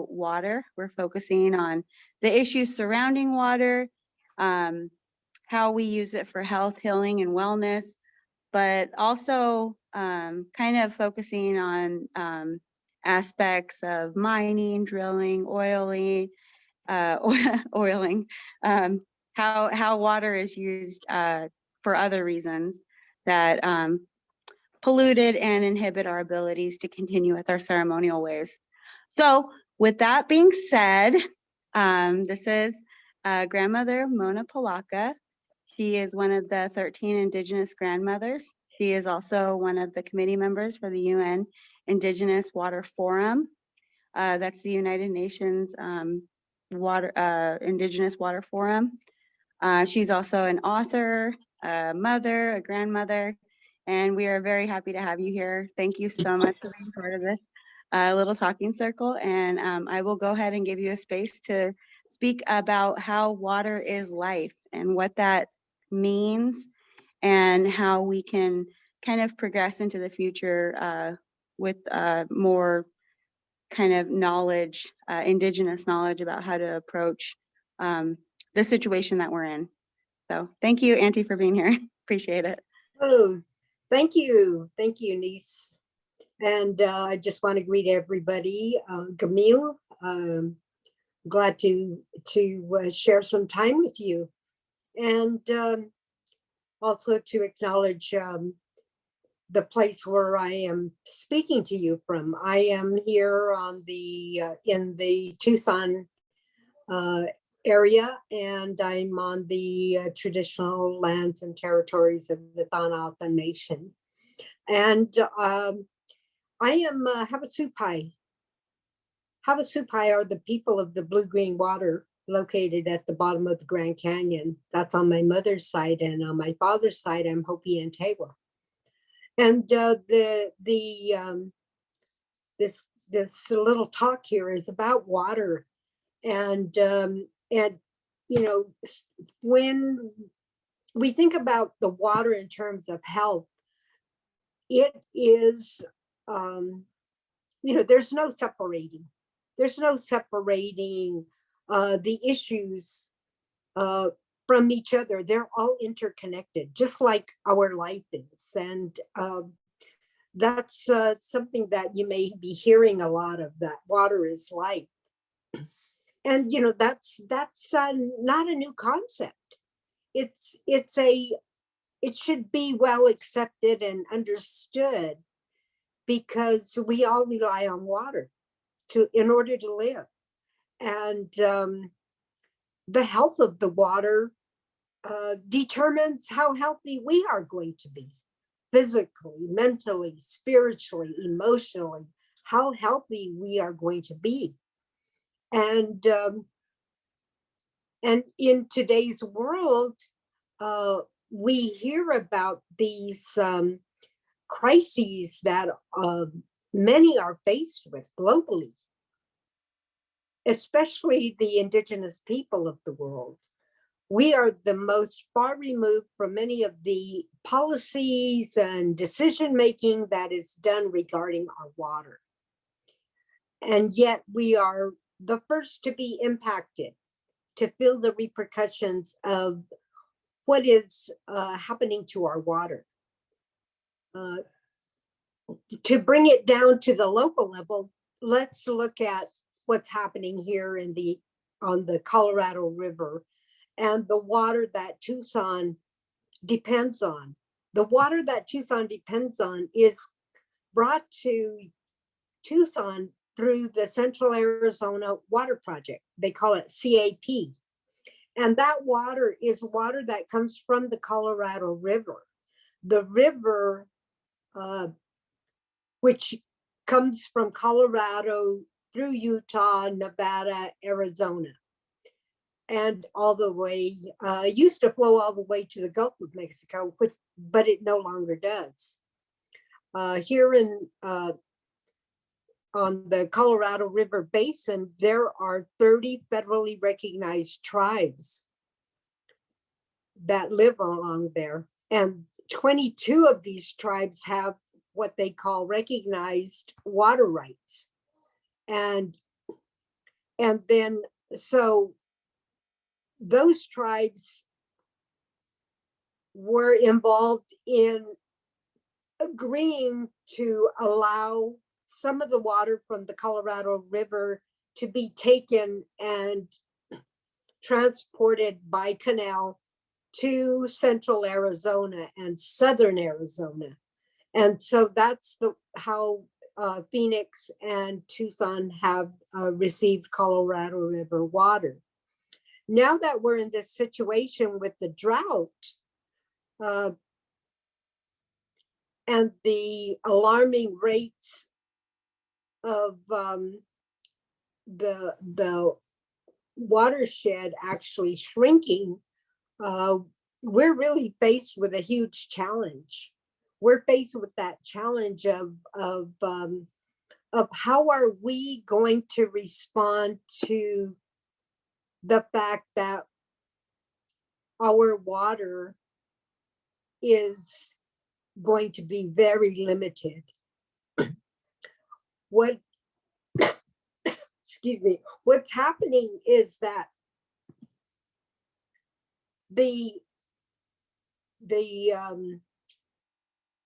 water. We're focusing on the issues surrounding water, how we use it for health, healing, and wellness, but also kind of focusing on aspects of mining, drilling, oiling, how water is used for other reasons that polluted and inhibit our abilities to continue with our ceremonial ways. So with that being said, this is grandmother Mona Polacca. She is one of the 13 Indigenous Grandmothers. She is also one of the committee members for the UN Indigenous Water Forum. That's the United Nations Indigenous Water Forum. She's also an author, a mother, a grandmother, and we are very happy to have you here. Thank you so much for being part of this little talking circle. And I will go ahead and give you a space to speak about how water is life and what that means and how we can kind of progress into the future with more kind of knowledge, Indigenous knowledge about how to approach the situation that we're in. So thank you, Auntie, for being here. Appreciate it. Oh, thank you. Thank you, niece. And I just want to greet everybody. Camille, glad to share some time with you. And also to acknowledge the place where I am speaking to you from. I am here on the in the Tucson area, and I'm on the traditional lands and territories of the Thanata Nation. And I am Havasupai. Havasupai are the people of the blue-green water located at the bottom of the Grand Canyon. That's on my mother's side, and on my father's side, I'm Hopi and Tewa. And this little talk here is about water, and you know, when we think about the water in terms of health, it is you know, there's no separating. There's no separating the issues from each other. They're all interconnected, just like our life is. And that's something that you may be hearing a lot of, that water is life. And, you know, that's not a new concept. It should be well accepted and understood, because we all rely on water in order to live. And the health of the water determines how healthy we are going to be, physically, mentally, spiritually, emotionally, how healthy we are going to be. And in today's world, we hear about these crises that many are faced with globally, especially the indigenous people of the world. We are the most far removed from many of the policies and decision-making that is done regarding our water. And yet we are the first to be impacted, to feel the repercussions of what is happening to our water. To bring it down to the local level, let's look at what's happening here on the Colorado River and the water that Tucson depends on. The water that Tucson depends on is brought to Tucson through the Central Arizona Water Project. They call it CAP. And that water is water that comes from the Colorado River. The river, which comes from Colorado through Utah, Nevada, Arizona, and all the way, used to flow all the way to the Gulf of Mexico, but it no longer does. Here on the Colorado River Basin, there are 30 federally recognized tribes that live along there. And 22 of these tribes have what they call recognized water rights. And And then, so those tribes were involved in agreeing to allow some of the water from the Colorado River to be taken and transported by canal to central Arizona and southern Arizona. And so that's how Phoenix and Tucson have received Colorado River water. Now that we're in this situation with the drought and the alarming rates of the watershed actually shrinking, we're really faced with a huge challenge. We're faced with that challenge of how are we going to respond to the fact that our water is going to be very limited. What, excuse me, what's happening is that the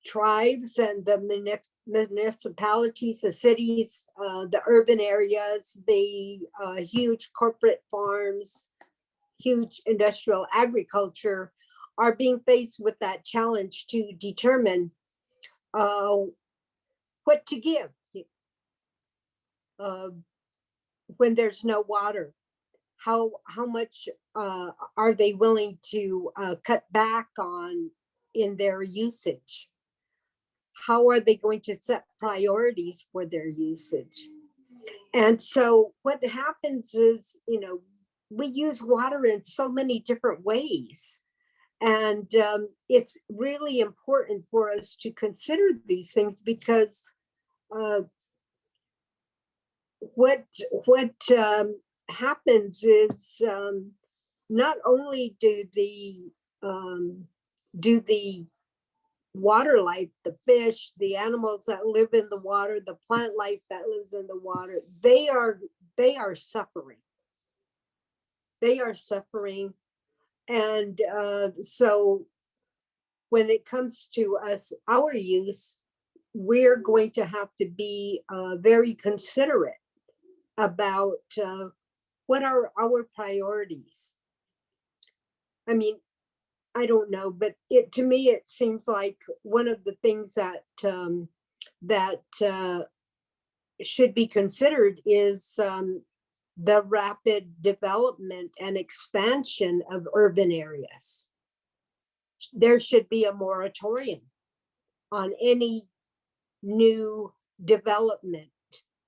tribes and the municipalities, the cities, the urban areas, the huge corporate farms, huge industrial agriculture are being faced with that challenge to determine what to give when there's no water. How much are they willing to cut back on in their usage? How are they going to set priorities for their usage? And so what happens is, you know, we use water in so many different ways. And it's really important for us to consider these things because what happens is not only do the water life, the fish, the animals that live in the water, the plant life that lives in the water, they are suffering. They are suffering. And so when it comes to us, our use, we're going to have to be very considerate about what are our priorities. I mean, I don't know, but to me, it seems like one of the things that should be considered is the rapid development and expansion of urban areas. There should be a moratorium on any new development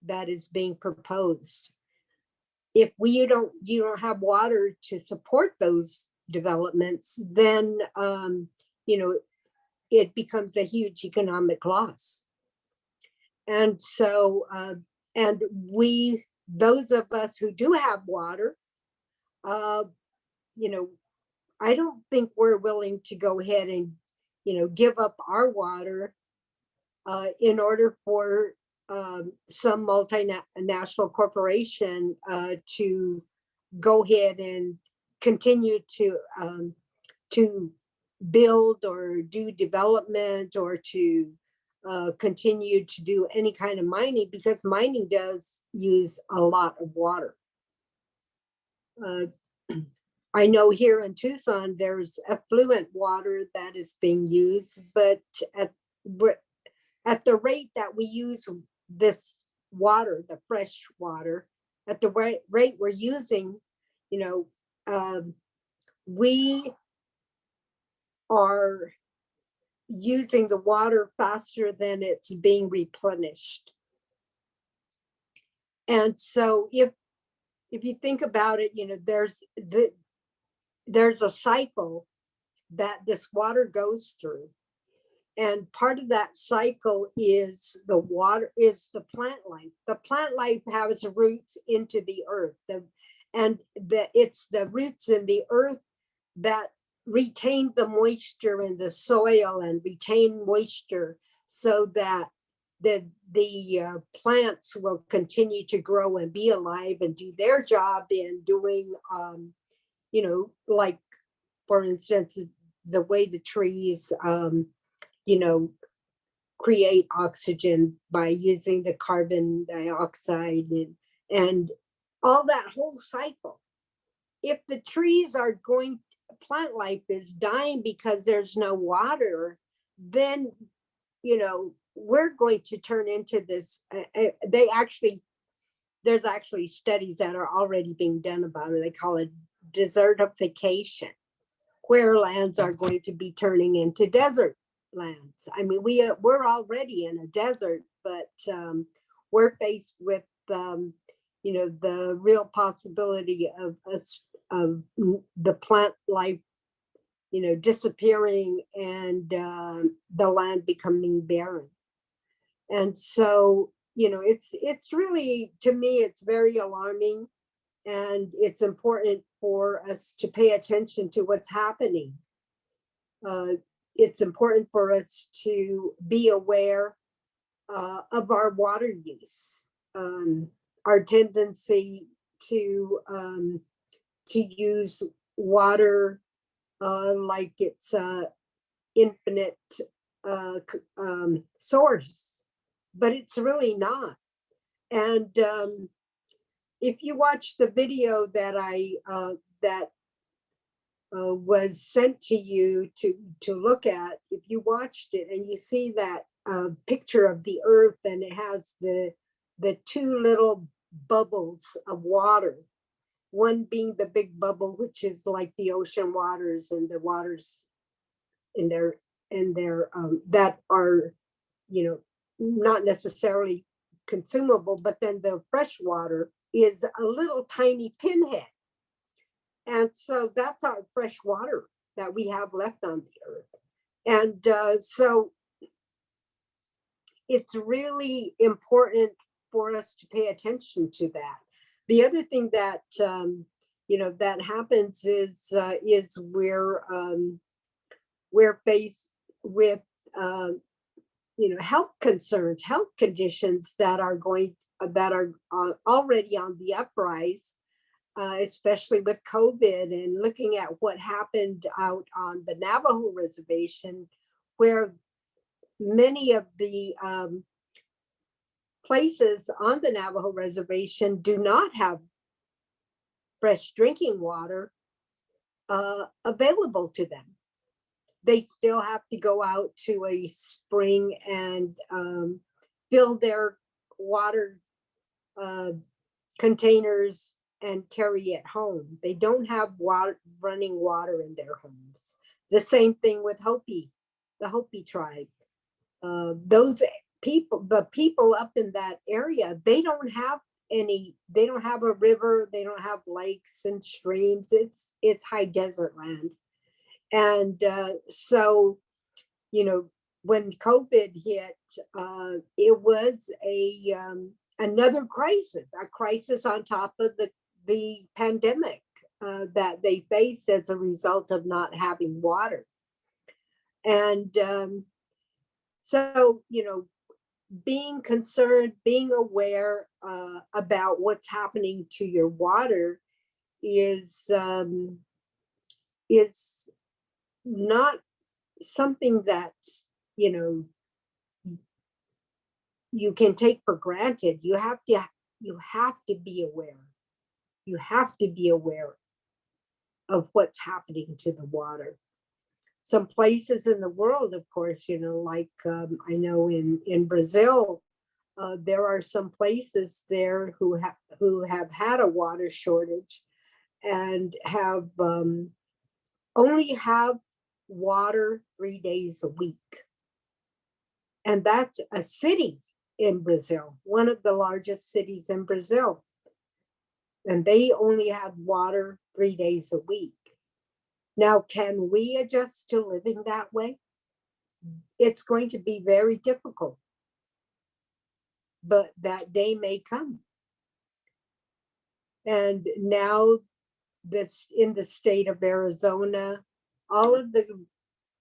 that is being proposed. If you don't have water to support those developments, then you know, it becomes a huge economic loss. And so and those of us who do have water, you know, I don't think we're willing to go ahead and, you know, give up our water in order for some multinational corporation to go ahead and continue to build or do development or to continue to do any kind of mining, because mining does use a lot of water. I know here in Tucson, there's effluent water that is being used, but at the rate that we use this water, the fresh water, at the rate we're using, you know, we are using the water faster than it's being replenished. And so if you think about it, you know, there's a cycle that this water goes through. And part of that cycle is the plant life. The plant life has roots into the earth. It's the roots in the earth that retain the moisture in the soil and retain moisture so that the plants will continue to grow and be alive and do their job in doing, you know, like, for instance, the way the trees, you know, create oxygen by using the carbon dioxide and all that whole cycle. If the trees are going, plant life is dying because there's no water, then, you know, we're going to turn into this. There's actually studies that are already being done about it. They call it desertification, where lands are going to be turning into desert lands. I mean, we're already in a desert, but we're faced with you know, the real possibility of the plant life, you know, disappearing and the land becoming barren. And so, you know, it's really, to me, it's very alarming, and it's important for us to pay attention to what's happening. It's important for us to be aware of our water use, our tendency to use water like it's infinite source, but it's really not. And if you watch the video that was sent to you to look at, if you watched it and you see that picture of the earth, and it has the two little bubbles of water, one being the big bubble, which is like the ocean waters and the waters in their that are, you know, not necessarily consumable, but then the fresh water is a little tiny pinhead. And so that's our fresh water that we have left on the earth. And so it's really important for us to pay attention to that. The other thing that, you know, that happens is we're faced with, you know, health concerns, health conditions that are already on the uprise, especially with COVID, and looking at what happened out on the Navajo reservation, where many of the places on the Navajo reservation do not have fresh drinking water available to them. They still have to go out to a spring and fill their water containers and carry it home. They don't have running water in their homes. The same thing with Hopi, the Hopi tribe. Those people, the people up in that area, they don't have a river, they don't have lakes and streams. It's high desert land. And so, you know, when COVID hit, it was another crisis, a crisis on top of the pandemic that they faced as a result of not having water. And so, you know, being concerned, being aware about what's happening to your water is not something that's, you know, you can take for granted. You have to be aware. You have to be aware of what's happening to the water. Some places in the world, of course, you know, like I know in Brazil, there are some places there who have had a water shortage and have only have water 3 days a week. And that's a city in Brazil, one of the largest cities in Brazil. And they only had water 3 days a week. Now, can we adjust to living that way? It's going to be very difficult, but that day may come. And now this in the state of Arizona, all of the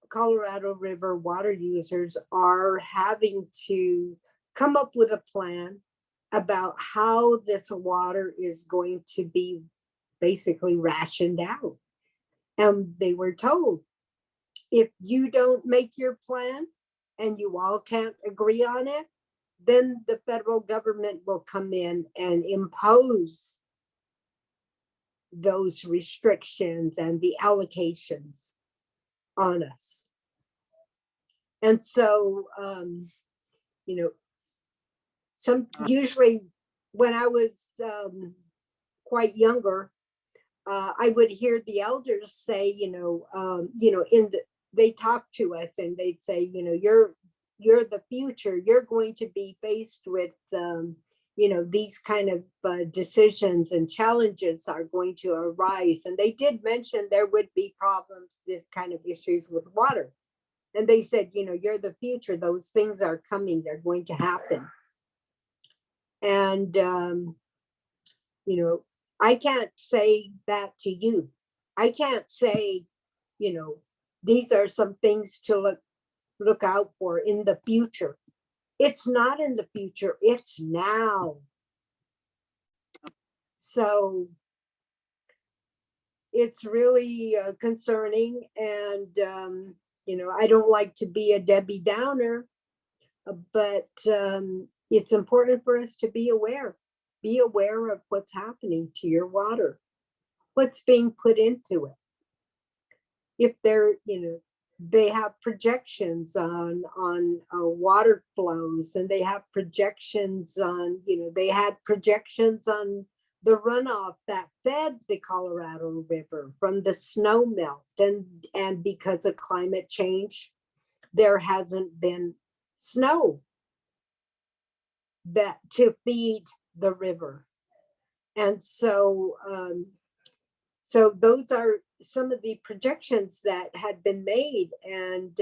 Colorado River water users are having to come up with a plan about how this water is going to be basically rationed out. And they were told, if you don't make your plan and you all can't agree on it, then the federal government will come in and impose those restrictions and the allocations on us. And so, you know, usually when I was quite younger, I would hear the elders say, they talk to us and they'd say, you're the future. You're going to be faced with, these kind of decisions and challenges are going to arise. And they did mention there would be problems, this kind of issues with water. And they said, you're the future. Those things are coming. They're going to happen. And, I can't say that to you. I can't say, these are some things to look out for in the future. It's not in the future, it's now. So it's really concerning. And, I don't like to be a Debbie Downer, but it's important for us to be aware. Be aware of what's happening to your water, what's being put into it. If they're, they have projections on water flows, and they have projections on, they had projections on the runoff that fed the Colorado River from the snow melt. And because of climate change, there hasn't been snow that to feed the river. And so, so those are some of the projections that had been made, and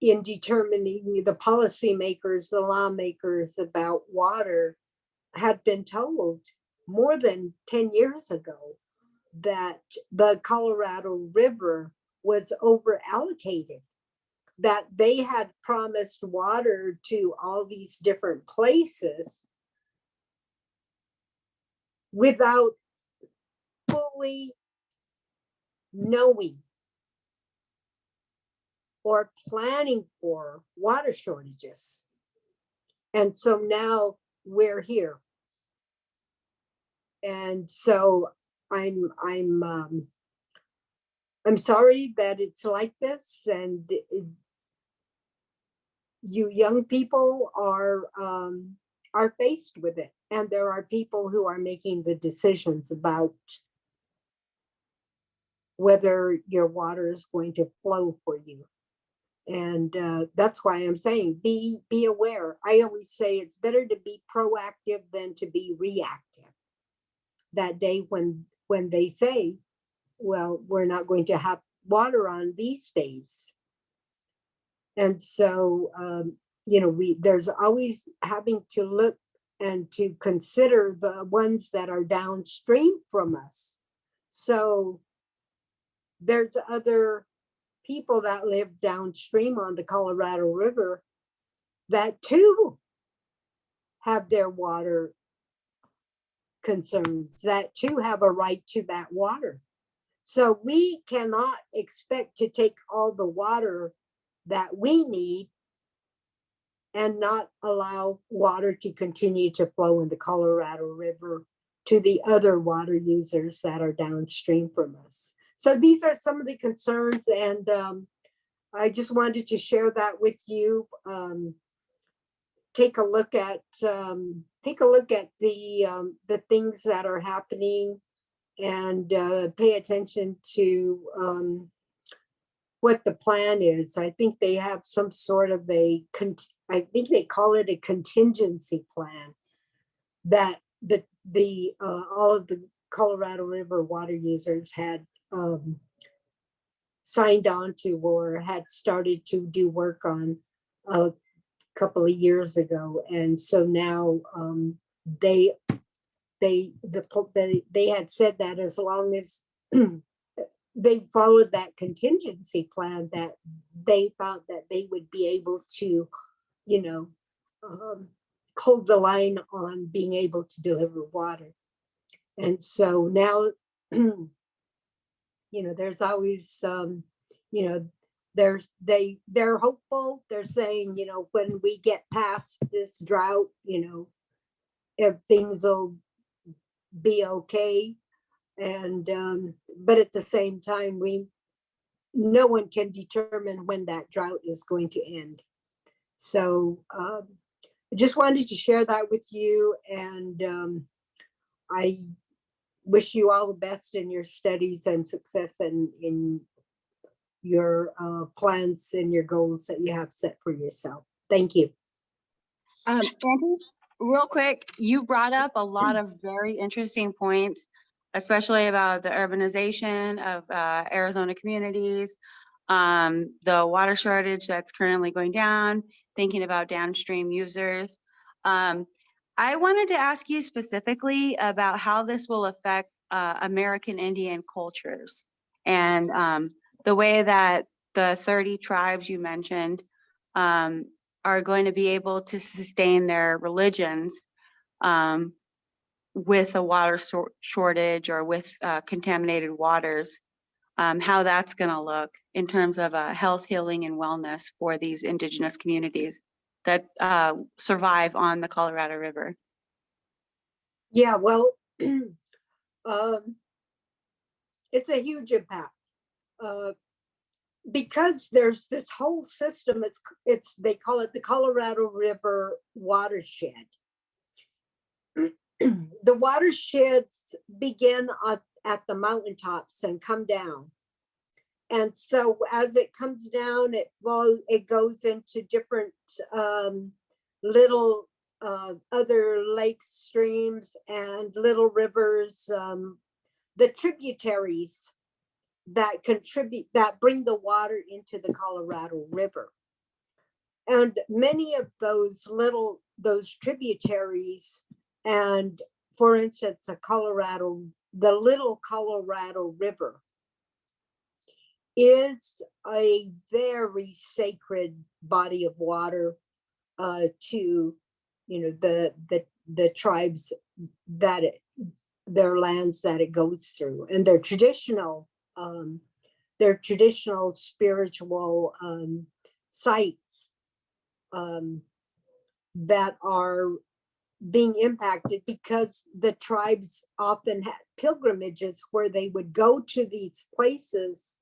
in determining the policymakers, the lawmakers about water had been told more than 10 years ago that the Colorado River was over allocated, that they had promised water to all these different places without fully knowing or planning for water shortages. And so now we're here. And so I'm sorry that it's like this, and you young people are faced with it, and there are people who are making the decisions about whether your water is going to flow for you. And that's why I'm saying be aware. I always say it's better to be proactive than to be reactive. That day when they say, well, we're not going to have water on these days. And so, there's always having to look and to consider the ones that are downstream from us. So there's other people that live downstream on the Colorado River that too have their water concerns, that too have a right to that water. So we cannot expect to take all the water that we need and not allow water to continue to flow in the Colorado River to the other water users that are downstream from us. So these are some of the concerns, and I just wanted to share that with you. Take a look at the things that are happening, and pay attention to what the plan is. I think they have some sort of I think they call it a contingency plan that all of the Colorado River water users had signed on to, or had started to do work on a couple of years ago. And so now they had said that as long as they followed that contingency plan that they thought that they would be able to, you know, hold the line on being able to deliver water. And so now, there's always, they're hopeful. They're saying, when we get past this drought, if things will be okay. And but at the same time, no one can determine when that drought is going to end. So I just wanted to share that with you, and I wish you all the best in your studies and success in your plans and your goals that you have set for yourself. Thank you. Andy, real quick, you brought up a lot of very interesting points, especially about the urbanization of Arizona communities, the water shortage that's currently going down, thinking about downstream users. I wanted to ask you specifically about how this will affect American Indian cultures and the way that the 30 tribes you mentioned are going to be able to sustain their religions with a water shortage or with contaminated waters, how that's going to look in terms of health, healing, and wellness for these indigenous communities that survive on the Colorado River. Yeah, well, it's a huge impact. Because there's this whole system, they call it the Colorado River watershed. The watersheds begin at the mountaintops and come down. And so as it comes down, it goes into different little other lakes, streams, and little rivers, the tributaries that bring the water into the Colorado River. And many of those tributaries, and for instance, the little Colorado River is a very sacred body of water to the tribes their lands that it goes through, and their traditional spiritual sites that are being impacted because the tribes often had pilgrimages where they would go to these places,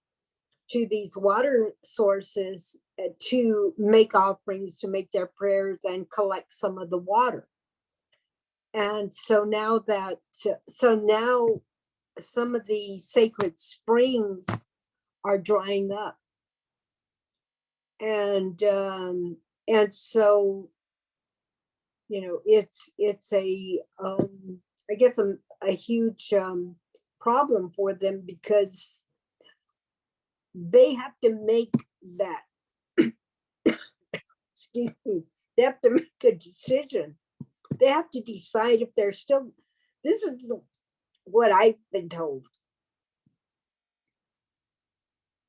to these water sources, to make offerings, to make their prayers and collect some of the water. And so now some of the sacred springs are drying up. And so, it's I guess a huge problem for them, because they have to make that, excuse me, they have to make a decision. They have to decide if they're still, this is what I've been told.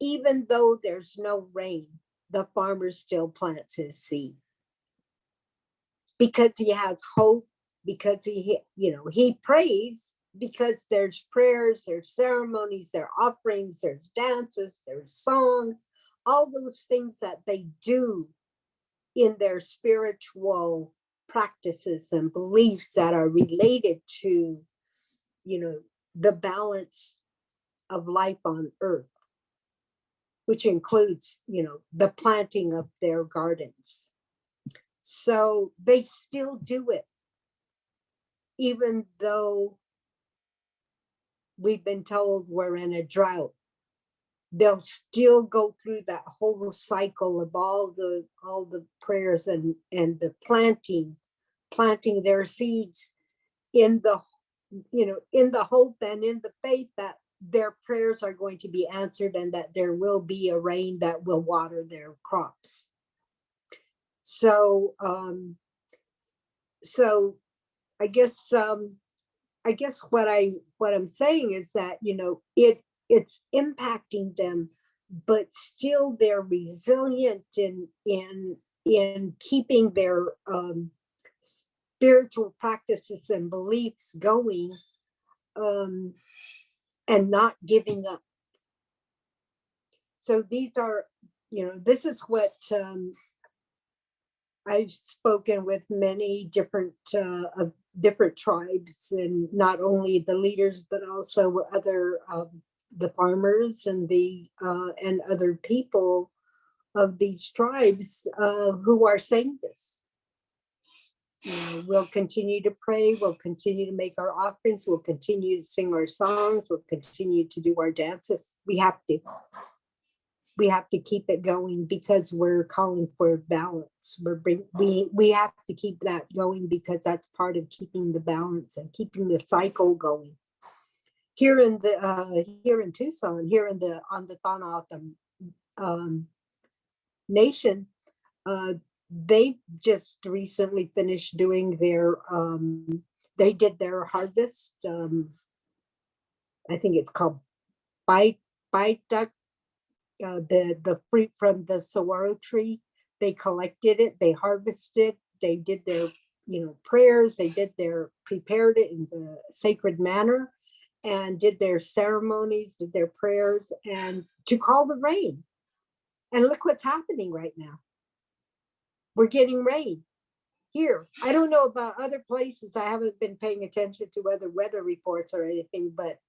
Even though there's no rain, the farmer still plants his seed, because he has hope, because he prays, because there's prayers, there's ceremonies, there are offerings, there's dances, there's songs, all those things that they do in their spiritual practices and beliefs that are related to, the balance of life on earth, which includes, the planting of their gardens. So they still do it, even though we've been told we're in a drought. They'll still go through that whole cycle of all the prayers and the planting their seeds in the hope and in the faith that their prayers are going to be answered and that there will be a rain that will water their crops. So I guess what I'm saying is that, it's impacting them, but still they're resilient in keeping their spiritual practices and beliefs going, and not giving up. So these are, this is what I've spoken with many different different tribes, and not only the leaders, but also other the farmers and the and other people of these tribes who are saying this. We'll continue to pray, we'll continue to make our offerings, we'll continue to sing our songs, we'll continue to do our dances. We have to keep it going, because we're calling for balance. We have to keep that going, because that's part of keeping the balance and keeping the cycle going. Here in Tucson, on the Thanath Nation, they just recently finished doing their they did their harvest. I think it's called bite duck. The fruit from the saguaro tree, they collected it, they harvested, they did their prayers, prepared it in the sacred manner, and did their ceremonies, did their prayers, and to call the rain. And look what's happening right now. We're getting rain here. I don't know about other places. I haven't been paying attention to other weather reports or anything, but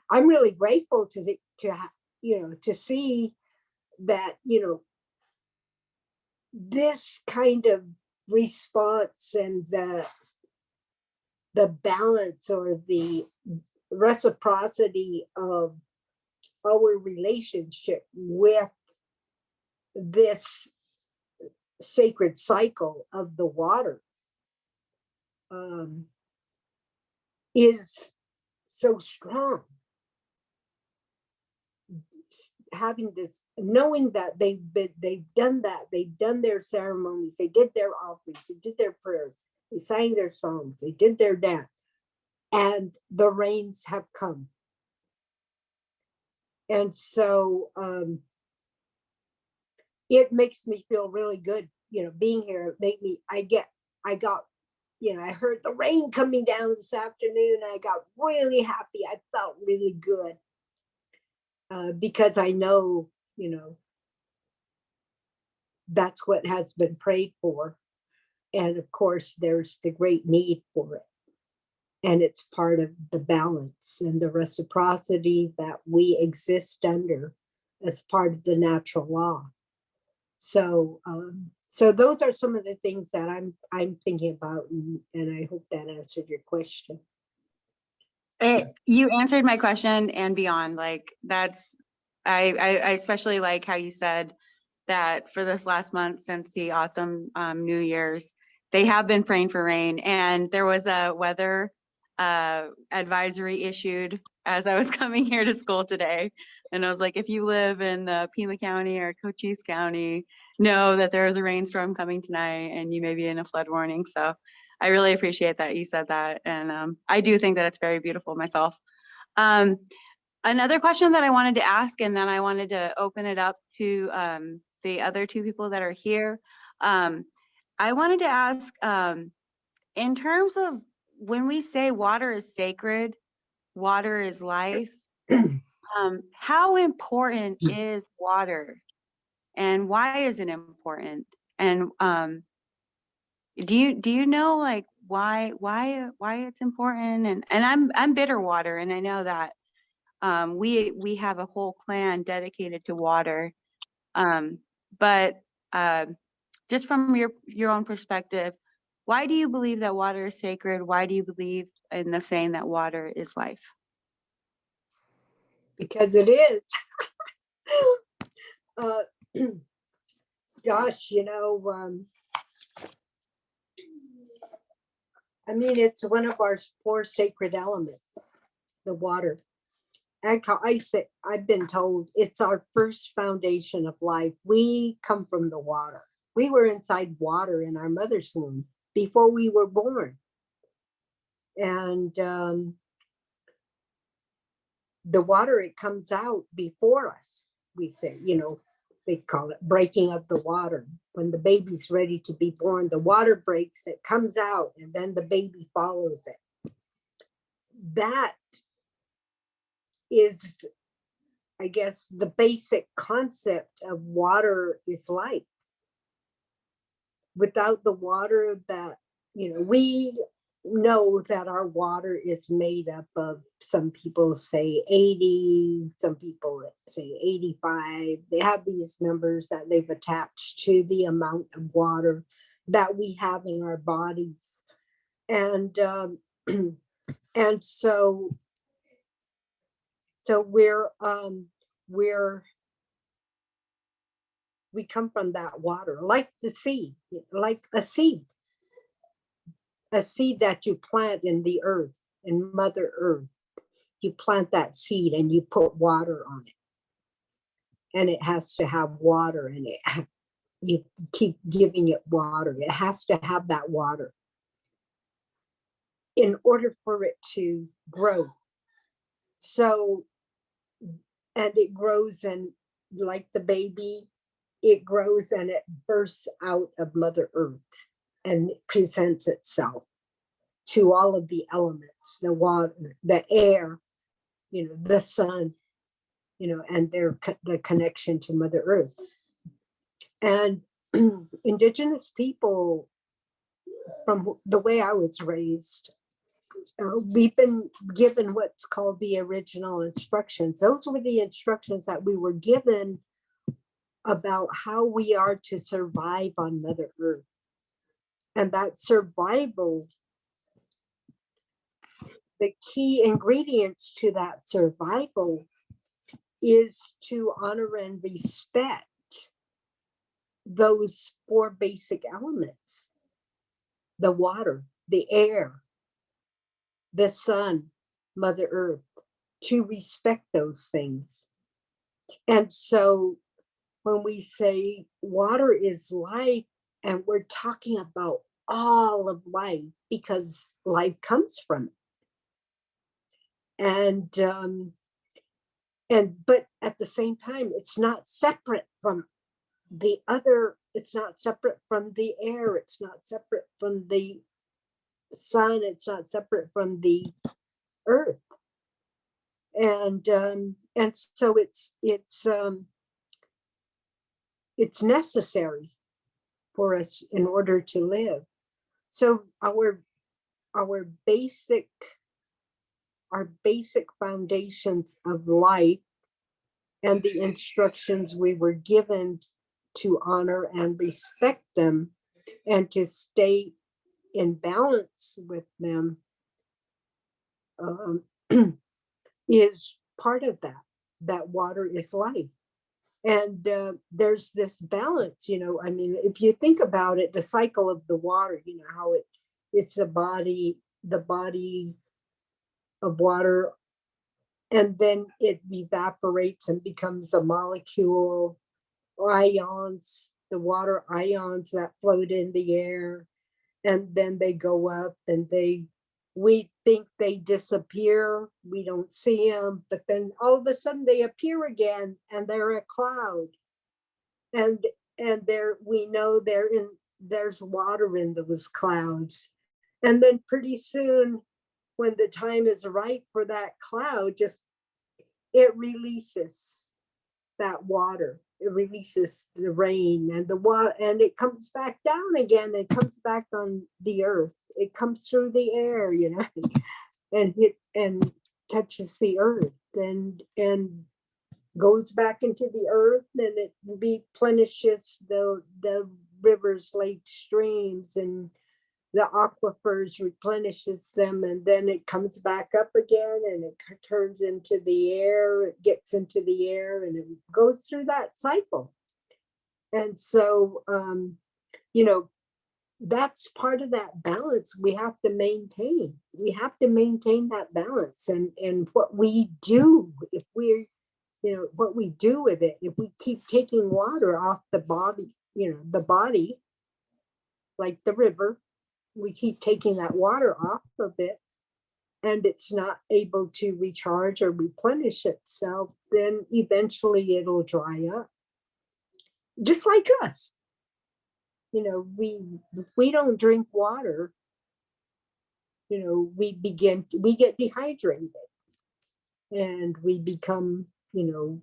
I'm really grateful to see that, this kind of response and the balance or the reciprocity of our relationship with this sacred cycle of the waters is so strong. Having this, knowing that they've done their ceremonies, they did their offerings, they did their prayers, they sang their songs, they did their dance, and the rains have come. And so it makes me feel really good, being here. I heard the rain coming down this afternoon. I got really happy. I felt really good. Because I know, that's what has been prayed for. And of course, there's the great need for it. And it's part of the balance and the reciprocity that we exist under as part of the natural law. So, so those are some of the things that I'm thinking about, and I hope that answered your question. You answered my question and beyond. Like, that's, I especially like how you said that for this last month since the autumn New Year's, they have been praying for rain, and there was a weather advisory issued as I was coming here to school today. And I was like, if you live in the Pima County or Cochise County, know that there is a rainstorm coming tonight and you may be in a flood warning. So I really appreciate that you said that. And I do think that it's very beautiful myself. Another question that I wanted to ask, and then I wanted to open it up to the other two people that are here. I wanted to ask, in terms of when we say water is sacred, water is life, how important is water, and why is it important? And do you know, like, why it's important? And I'm bitter water, and I know that we have a whole clan dedicated to water, but just from your own perspective, why do you believe that water is sacred? Why do you believe in the saying that water is life? Because it is. Gosh, I mean, it's one of our 4 sacred elements, the water. I've been told it's our first foundation of life. We come from the water. We were inside water in our mother's womb before we were born. And the water, it comes out before us. We say, you know, they call it breaking of the water. When the baby's ready to be born, the water breaks, it comes out, and then the baby follows it. That is, I guess, the basic concept of water is life. Without the water, that, you know, we know that our water is made up of, some people say 80, some people say 85. They have these numbers that they've attached to the amount of water that we have in our bodies. And and so we come from that water, like the seed, like a seed that you plant in the earth, in Mother Earth. You plant that seed and you put water on it, and it has to have water in it. You keep giving it water. It has to have that water in order for it to grow. So, and it grows, and like the baby, it grows and it bursts out of Mother Earth and it presents itself to all of the elements, the water, the air, you know, the sun, you know, and the connection to Mother Earth. And Indigenous people, from the way I was raised, we've been given what's called the original instructions. Those were the instructions that we were given about how we are to survive on Mother Earth. And that survival, the key ingredients to that survival is to honor and respect those 4 basic elements: the water, the air, the sun, Mother Earth, to respect those things. And so when we say water is life, and we're talking about all of life, because life comes from it. But at the same time, it's not separate from the other, it's not separate from the air, it's not separate from the sun, it's not separate from the earth. And so it's necessary for us in order to live. So our basic foundations of life and the instructions we were given to honor and respect them and to stay in balance with them is part of that water is life. And there's this balance, you know, I mean, if you think about it, the cycle of the water, you know, how it's the body of water, and then it evaporates and becomes a molecule, ions, the water ions that float in the air, and then they go up and we think they disappear, we don't see them, but then all of a sudden they appear again and they're a cloud. And there, we know there's water in those clouds. And then pretty soon, when the time is right for that cloud, just it releases that water. It releases the rain and the water, and it comes back down again. It comes back on the earth. It comes through the air, you know, and touches the earth and goes back into the earth, and it replenishes the rivers, lakes, streams, and the aquifers, replenishes them, and then it comes back up again, and it turns into the air, it gets into the air, and it goes through that cycle. And so, you know, that's part of that balance we have to maintain. We have to maintain that balance, and what we do, if we're, you know, what we do with it, if we keep taking water off the body, you know, the body, like the river, we keep taking that water off of it, and it's not able to recharge or replenish itself, then eventually it'll dry up. Just like us. You know, we don't drink water, you know, we get dehydrated and we become, you know,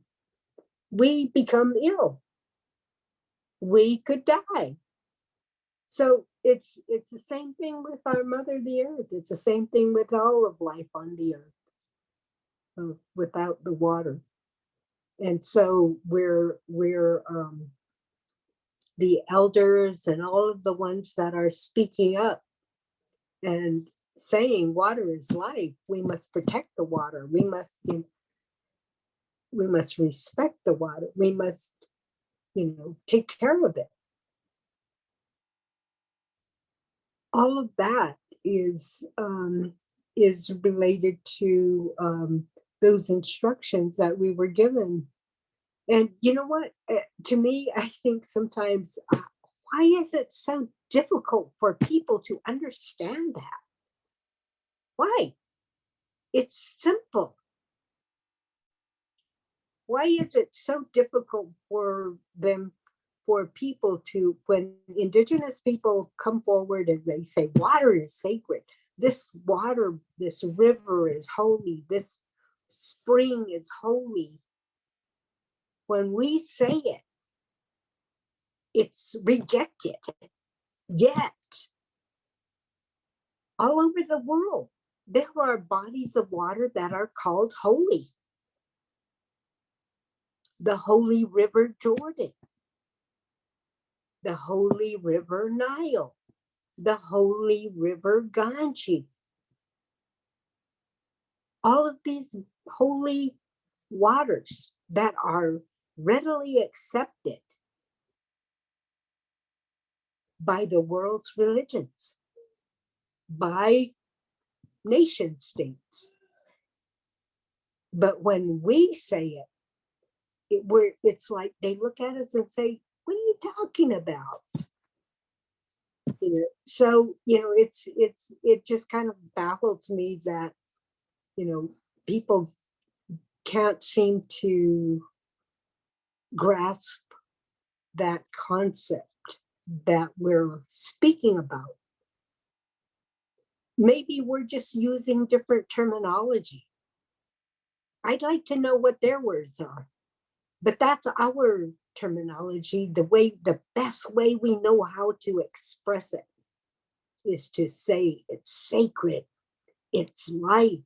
we become ill. We could die. So it's the same thing with our mother, the earth. It's the same thing with all of life on the earth, without the water. And so we're the elders and all of the ones that are speaking up and saying water is life. We must protect the water. We must respect the water. We must, you know, take care of it. All of that is related to those instructions that we were given. And you know what? To me, I think sometimes, why is it so difficult for people to understand that? Why? It's simple. Why is it so difficult for people to, when Indigenous people come forward and they say water is sacred, this water, this river is holy, this spring is holy. When we say it, it's rejected. Yet, all over the world, there are bodies of water that are called holy. The holy river Jordan, the holy river Nile, the holy river Ganges. All of these holy waters that are readily accepted by the world's religions, by nation states. But when we say it's like they look at us and say, what are you talking about? You know, so, you know, it just kind of baffles me that, you know, people can't seem to grasp that concept that we're speaking about. Maybe we're just using different terminology. I'd like to know what their words are, but that's our terminology. The best way we know how to express it is to say it's sacred, it's life.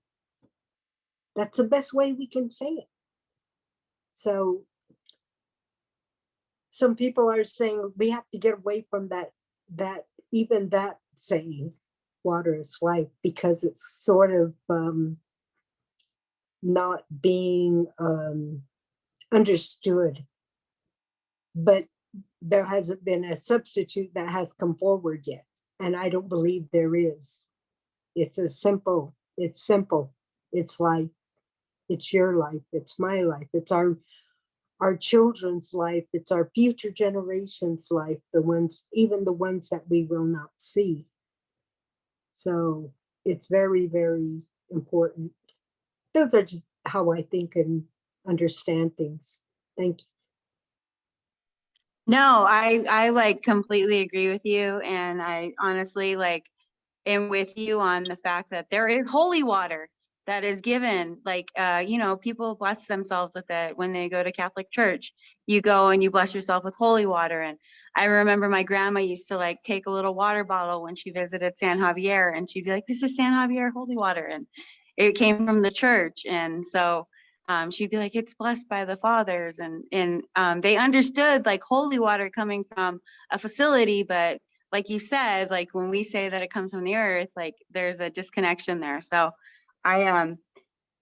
That's the best way we can say it. So some people are saying we have to get away from that saying water is life, because it's sort of not being understood. But there hasn't been a substitute that has come forward yet, and I don't believe there is. It's simple. It's life. It's your life. It's my life. It's our children's life. It's our future generations' life, even the ones that we will not see. So it's very, very important. Those are just how I think and understand things. Thank you. No, I like completely agree with you. And I honestly like am with you on the fact that there is holy water that is given. Like, you know, people bless themselves with it when they go to Catholic church. You go and you bless yourself with holy water. And I remember my grandma used to like take a little water bottle when she visited San Javier, and she'd be like, this is San Javier holy water. And it came from the church. And so she'd be like, it's blessed by the fathers. And they understood like holy water coming from a facility, but like you said, like when we say that it comes from the earth, like there's a disconnection there. So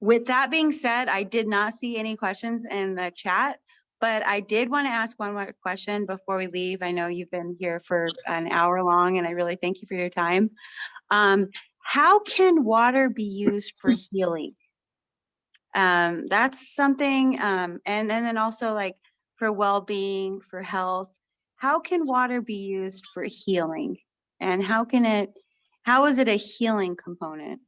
with that being said, I did not see any questions in the chat, but I did want to ask one more question before we leave. I know you've been here for an hour long, and I really thank you for your time. How can water be used for healing? That's something, and then also like for well-being, for health. How can water be used for healing? And how is it a healing component?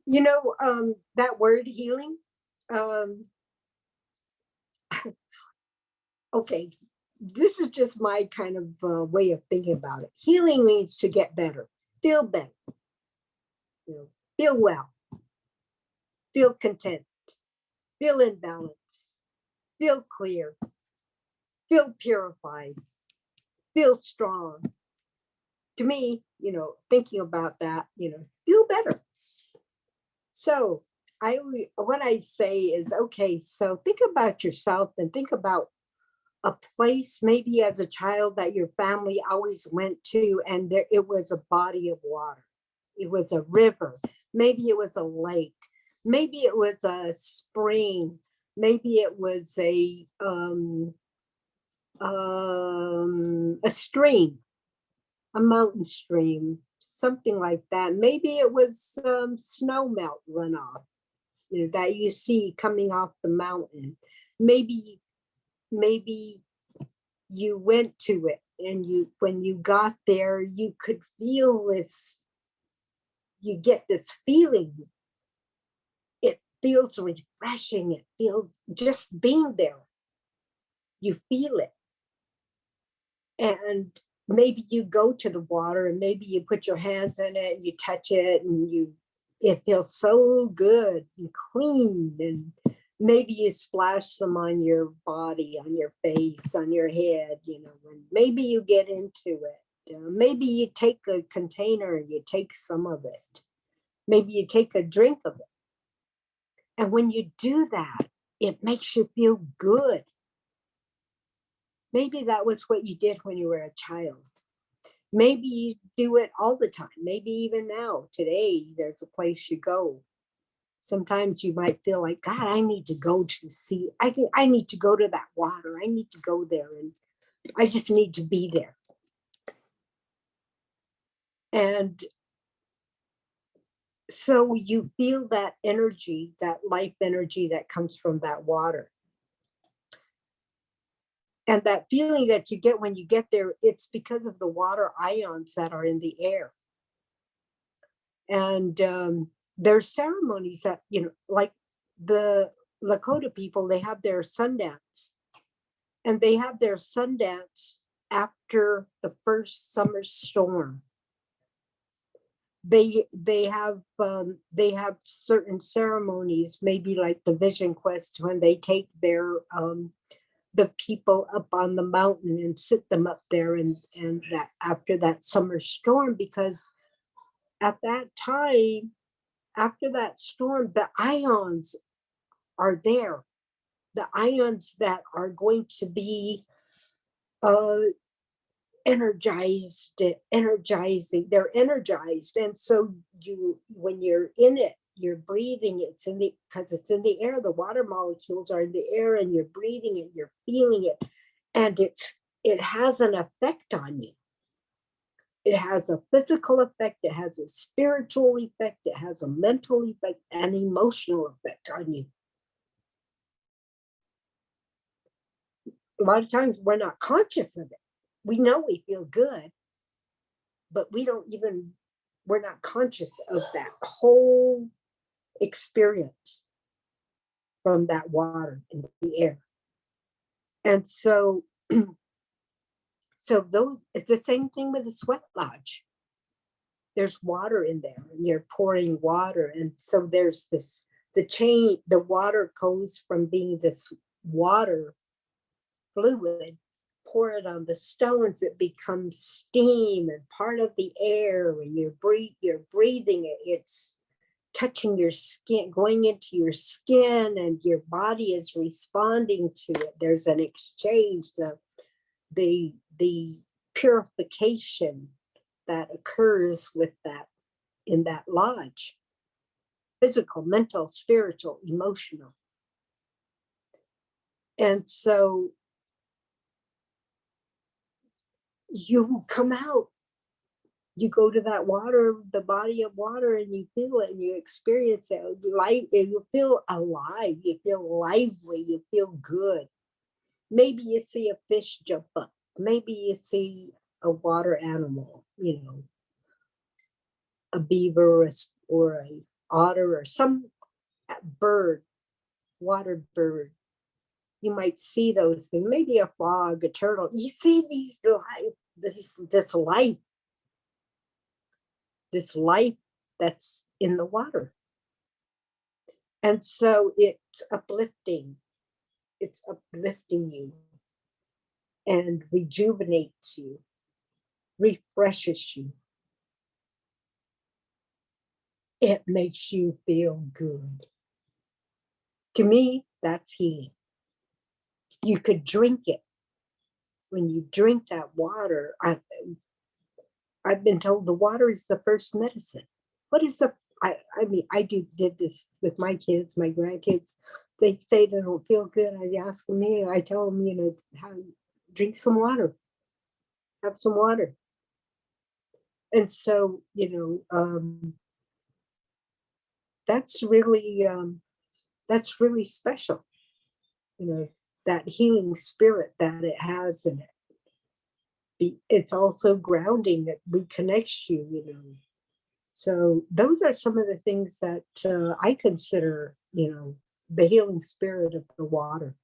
You know, that word healing, okay, this is just my kind of way of thinking about it. Healing means to get better, feel better, you know, feel well, feel content, feel in balance, feel clear, feel purified, feel strong. To me, you know, thinking about that, you know, feel better. So what I say is, okay, so think about yourself and think about a place maybe as a child that your family always went to, and there it was a body of water, it was a river, maybe it was a lake, maybe it was a spring, maybe it was a stream, a mountain stream, something like that. Maybe it was snow melt runoff, you know, that you see coming off the mountain. Maybe you went to it, and when you got there, you could feel this, you get this feeling. It feels refreshing. It feels, just being there, you feel it. And maybe you go to the water, and maybe you put your hands in it and you touch it, and it feels so good and clean. And maybe you splash some on your body, on your face, on your head, you know, and maybe you get into it. Maybe you take a container and you take some of it. Maybe you take a drink of it. And when you do that, it makes you feel good. Maybe that was what you did when you were a child. Maybe you do it all the time. Maybe even now, today, there's a place you go. Sometimes you might feel like, God, I need to go to the sea. I need to go to that water. I need to go there, and I just need to be there. And so you feel that energy, that life energy that comes from that water. And that feeling that you get when you get there, it's because of the water ions that are in the air. And there's ceremonies that, you know, like the Lakota people, they have their Sundance. And they have their Sundance after the first summer storm. They have certain ceremonies, maybe like the Vision Quest, when they take their the people up on the mountain and sit them up there, and that after that summer storm, because at that time, after that storm, the ions are there, the ions that are going to be energizing, they're energized. And so when you're in it, you're breathing, because it's in the air, the water molecules are in the air, and you're breathing it, you're feeling it, and it has an effect on you. It has a physical effect, it has a spiritual effect, it has a mental effect, and emotional effect on you. A lot of times we're not conscious of it. We know we feel good, but we're not conscious of that whole experience from that water in the air. And so, it's the same thing with the sweat lodge. There's water in there, and you're pouring water. And so there's the water goes from being this water fluid, pour it on the stones, it becomes steam and part of the air, and you're breathing it. It's touching your skin, going into your skin, and your body is responding to it. There's an exchange, the purification that occurs with that in that lodge, physical, mental, spiritual, emotional. And so you come out, you go to that water, the body of water, and you feel it, and you experience it. You feel alive, you feel lively, you feel good. Maybe you see a fish jump up, maybe you see a water animal, you know. a beaver or a otter or some bird, water bird. You might see those things, maybe a frog, a turtle. You see these life, this life that's in the water. And so it's uplifting. It's uplifting you and rejuvenates you, refreshes you. It makes you feel good. To me, that's healing. You could drink it. When you drink that water, I've been told the water is the first medicine. What is the, I mean, did this with my kids, my grandkids. They say they don't feel good. I ask them, I tell them, drink some water, have some water. And so, that's really special, that healing spirit that it has in it. It's also grounding, that reconnects you, So those are some of the things that I consider, the healing spirit of the water.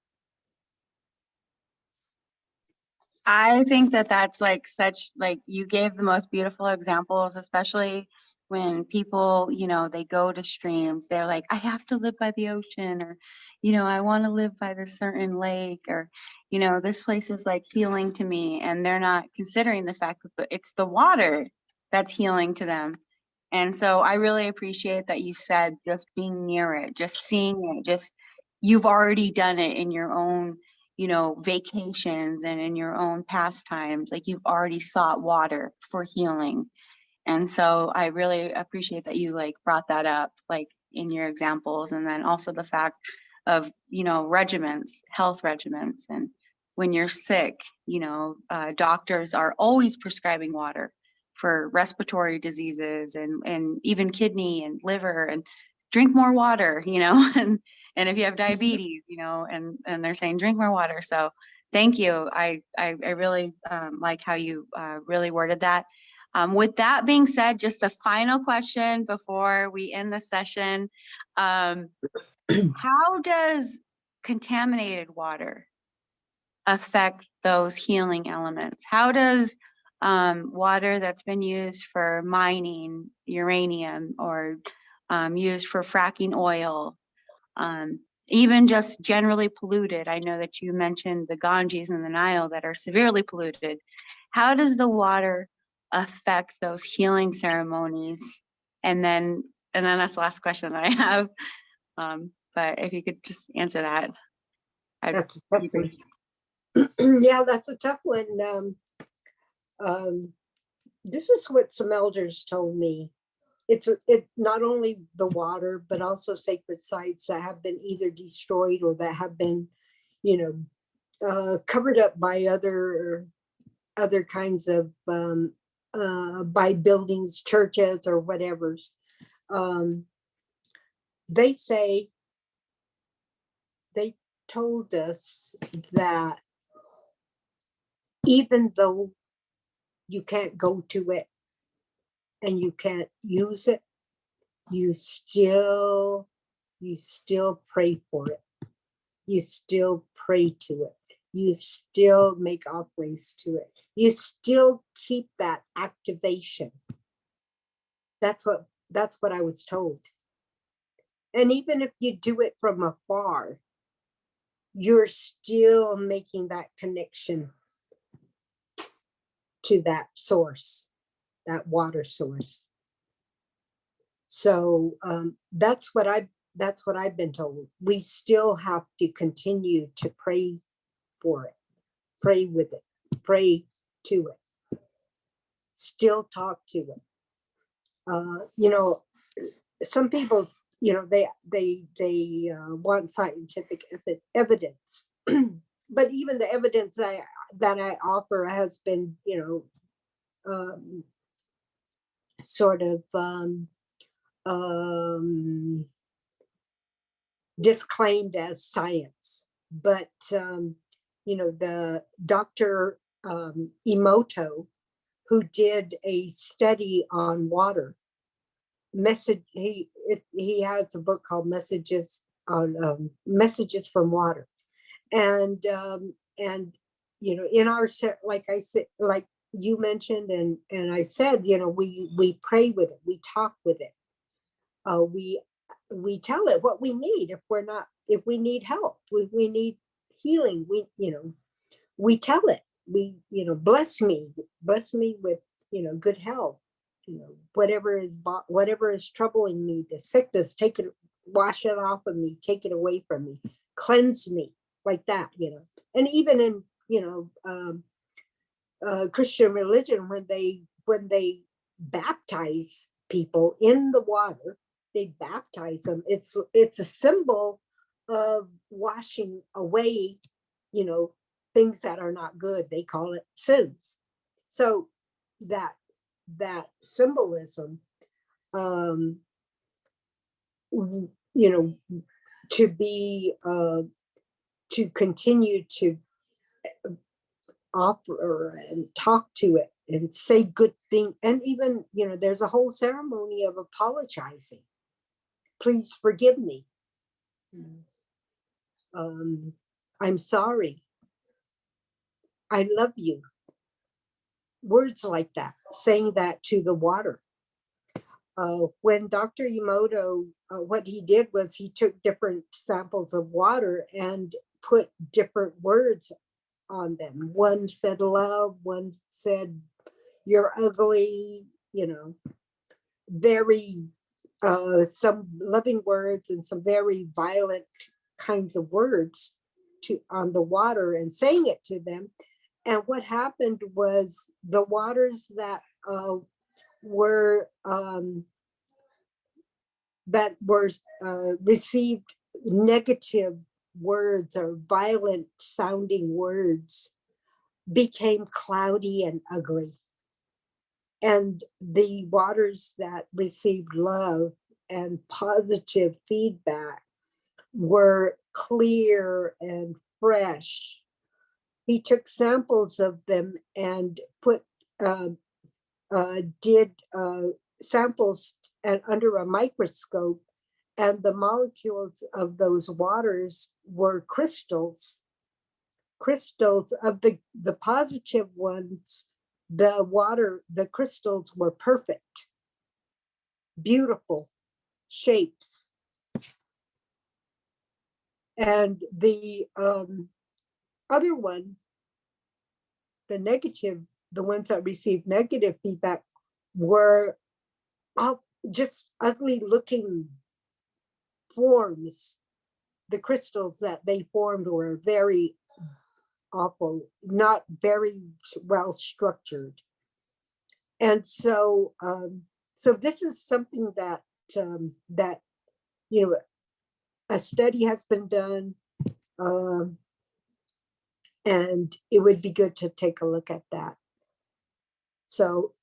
I think that that's like you gave the most beautiful examples, especially when people, they go to streams, they're like, I have to live by the ocean, or, I want to live by this certain lake, or, this place is like healing to me. And they're not considering the fact that it's the water that's healing to them. And so I really appreciate that you said just being near it, just seeing it, just you've already done it in your own vacations and in your own pastimes, like you've already sought water for healing. And so I really appreciate that you like brought that up, like in your examples. And then also the fact of, regimens, health regimens. And when you're sick, doctors are always prescribing water for respiratory diseases and even kidney and liver, and drink more water, and if you have diabetes, and they're saying drink more water. So thank you. I really like how you really worded that. With that being said, just a final question before we end the session. How does contaminated water affect those healing elements? How does water that's been used for mining uranium, or used for fracking oil, even just generally polluted? I know that you mentioned the Ganges and the Nile that are severely polluted. How does the water affect those healing ceremonies? And then that's the last question that I have. But if you could just answer that, That's a tough one. Yeah, that's a tough one. This is what some elders told me. It's not only the water, but also sacred sites that have been either destroyed or that have been, covered up by other kinds of by buildings, churches, or whatever's. They say, they told us that even though you can't go to it and you can't use it, you still pray for it. You still pray to it. You still make offerings to it. You still keep that activation. That's what I was told. And even if you do it from afar, you're still making that connection to that source, that water source. So that's what I've been told. We still have to continue to pray for it, pray with it, pray to it, still talk to it. Some people, they want scientific evidence, but even the evidence that I offer has been, sort of disclaimed as science. But the Dr. Emoto, who did a study on water, he has a book called Messages from Water. And in our, like I said, like you mentioned, and I said, we pray with it, we talk with it, we tell it what we need. If we need help, we need healing, we tell it, bless me with good health, whatever is troubling me, the sickness, take it, wash it off of me, take it away from me, cleanse me, like that. And even in Christian religion, when they baptize people in the water, they baptize them. It's a symbol of washing away, things that are not good. They call it sins. So that symbolism, to be to continue to offer and talk to it and say good things. And even, there's a whole ceremony of apologizing. Please forgive me. I'm sorry. I love you. Words like that, saying that to the water. When Dr. Emoto, what he did was he took different samples of water and put different words on them. One said love, one said you're ugly, very some loving words and some very violent kinds of words on the water, and saying it to them. And what happened was the waters that were received negative words or violent sounding words became cloudy and ugly. And the waters that received love and positive feedback were clear and fresh. He took samples of them and did samples under a microscope, and the molecules of those waters were crystals of the positive ones. The crystals were perfect, beautiful shapes. And the other one, the ones that received negative feedback, were just ugly looking forms. The crystals that they formed were very awful, not very well structured. And so this is something that a study has been done, and it would be good to take a look at that. So,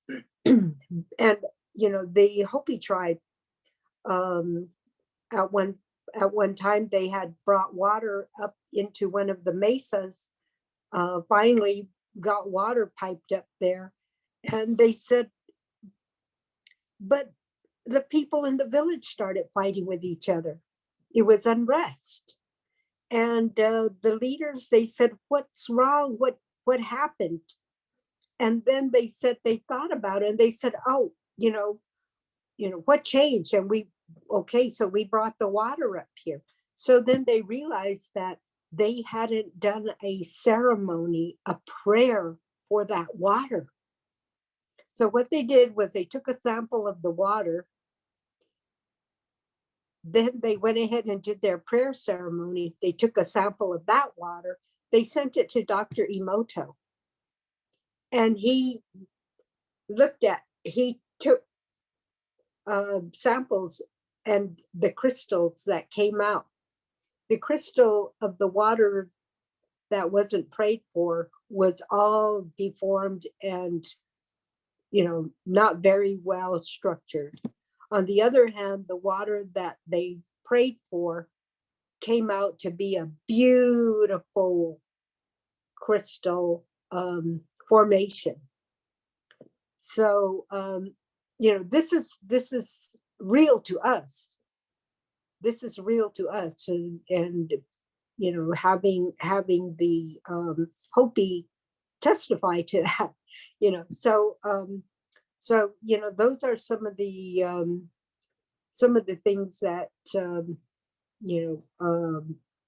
and the Hopi tribe, at one time they had brought water up into one of the mesas, finally got water piped up there, and they said, but the people in the village started fighting with each other. It was unrest. And the leaders, they said, what's wrong? What happened? And then they said, they thought about it, and they said, oh, what changed? And so we brought the water up here. So then they realized that they hadn't done a ceremony, a prayer for that water. So what they did was they took a sample of the water. Then they went ahead and did their prayer ceremony. They took a sample of that water. They sent it to Dr. Emoto. And he took samples, and the crystals that came out. The crystal of the water that wasn't prayed for was all deformed and, not very well structured. On the other hand, the water that they prayed for came out to be a beautiful crystal formation. So, this is real to us. This is real to us, and you know, having the Hopi testify to that, you know. So so you know, those are some of the things that you know,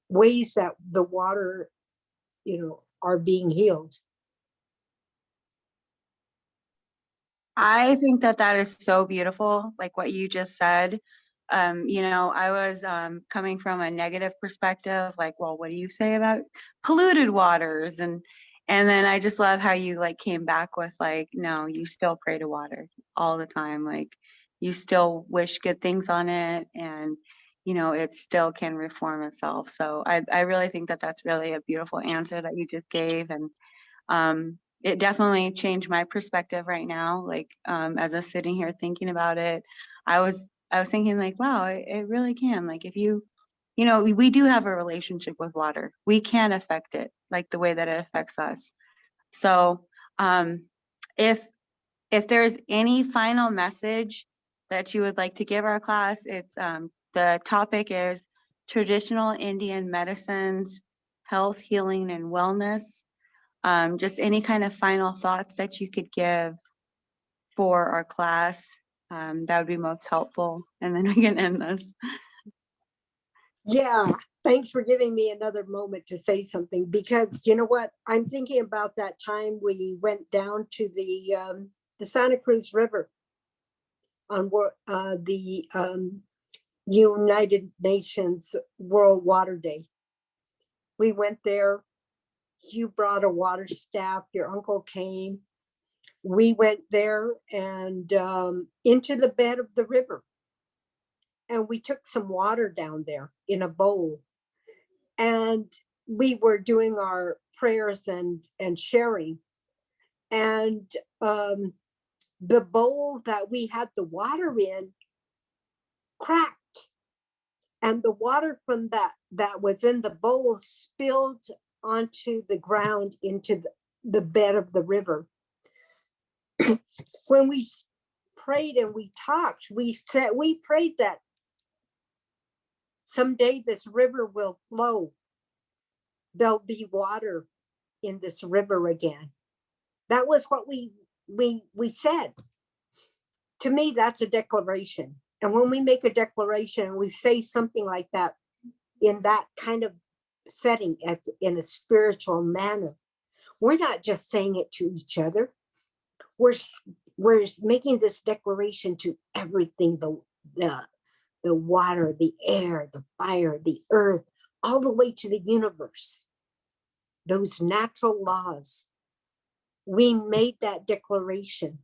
ways that the water, you know, are being healed. I think that that is so beautiful, like what you just said. You know, I was coming from a negative perspective, like, well, what do you say about polluted waters? And then I just love how you like came back with like, no, you still pray to water all the time. Like you still wish good things on it, and you know, it still can reform itself. So I really think that that's really a beautiful answer that you just gave. And it definitely changed my perspective right now. Like, as I was sitting here thinking about it, I was thinking like, wow, it really can. Like if you know, we do have a relationship with water. We can affect it like the way that it affects us. So, if there's any final message that you would like to give our class, it's the topic is traditional Indian medicines, health, healing, and wellness. Just any kind of final thoughts that you could give for our class, that would be most helpful. And then we can end this. Yeah, thanks for giving me another moment to say something, because you know what, I'm thinking about that time we went down to the Santa Cruz River on the United Nations World Water Day. We went there. You brought a water staff. Your uncle came. We went there and into the bed of the river, and we took some water down there in a bowl, and we were doing our prayers and sharing, and the bowl that we had the water in cracked, and the water from that was in the bowl spilled onto the ground into the bed of the river. When we prayed and we talked, we prayed that someday this river will flow. There'll be water in this river again. That was what we said. To me, that's a declaration. And when we make a declaration, we say something like that in that kind of setting, as in a spiritual manner, we're not just saying it to each other. We're making this declaration to everything, the water, the air, the fire, the earth, all the way to the universe. Those natural laws. We made that declaration.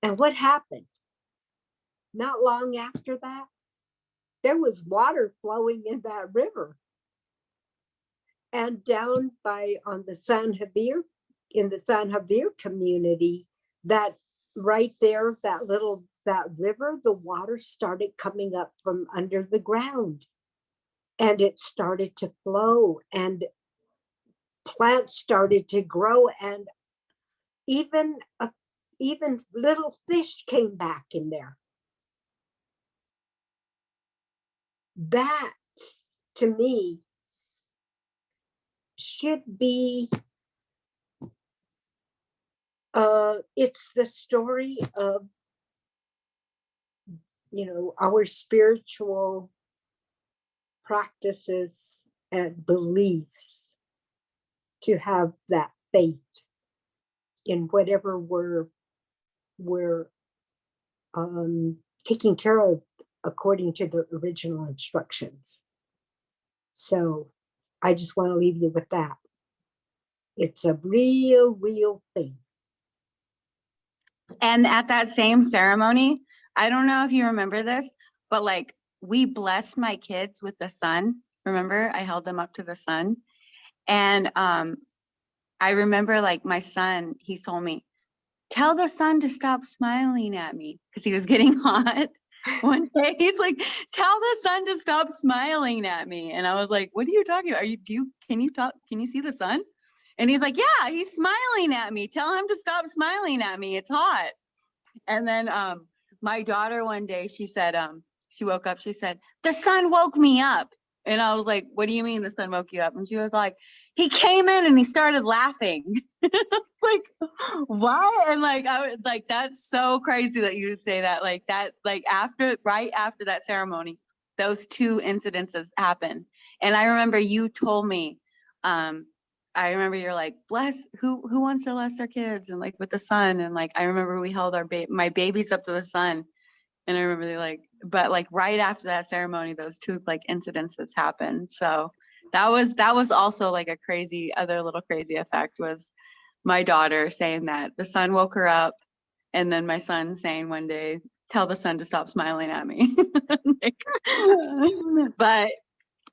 And what happened? Not long after that, there was water flowing in that river. And down on the San Javier, in the San Javier community, that right there, that river, the water started coming up from under the ground, and it started to flow, and plants started to grow, and even little fish came back in there. That, to me, should be it's the story of, you know, our spiritual practices and beliefs, to have that faith in whatever we're taking care of according to the original instructions. So I just want to leave you with that. It's a real thing. And at that same ceremony, I don't know if you remember this, but like we blessed my kids with the sun. Remember, I held them up to the sun. And I remember like my son, he told me, tell the sun to stop smiling at me, because he was getting hot. One day he's like, tell the sun to stop smiling at me. And I was like, what are you talking about? Can you see the sun? And he's like, yeah, he's smiling at me. Tell him to stop smiling at me. It's hot. And then my daughter one day, she said, she woke up, she said, the sun woke me up. And I was like, what do you mean the sun woke you up? And she was like, he came in and he started laughing. It's like, what? And like, I was like, that's so crazy that you would say that. Like that, like right after that ceremony, those two incidences happened. And I remember you told me, I remember you're like, bless, who wants to bless their kids? And like with the sun. And like, I remember we held my babies up to the sun. And I remember they like, but like right after that ceremony, those two like incidences happened. So that was also like a other little crazy effect was my daughter saying that the sun woke her up. And then my son saying one day, tell the sun to stop smiling at me. Like, but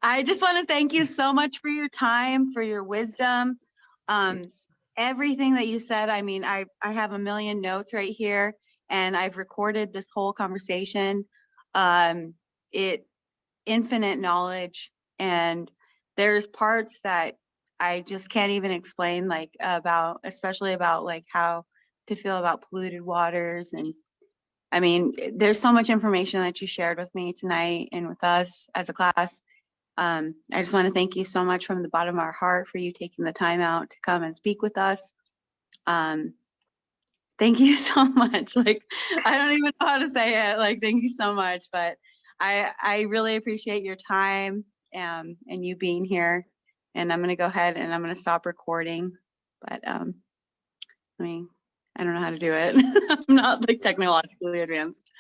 I just want to thank you so much for your time, for your wisdom. Everything that you said, I mean, I have a million notes right here and I've recorded this whole conversation. Infinite knowledge, and there's parts that I just can't even explain, like especially about like how to feel about polluted waters. And I mean, there's so much information that you shared with me tonight and with us as a class. I just want to thank you so much from the bottom of our heart for you taking the time out to come and speak with us. Thank you so much. Like, I don't even know how to say it. Like, thank you so much. But I really appreciate your time and you being here. And I'm going to go ahead and I'm going to stop recording. But I mean, I don't know how to do it. I'm not like technologically advanced.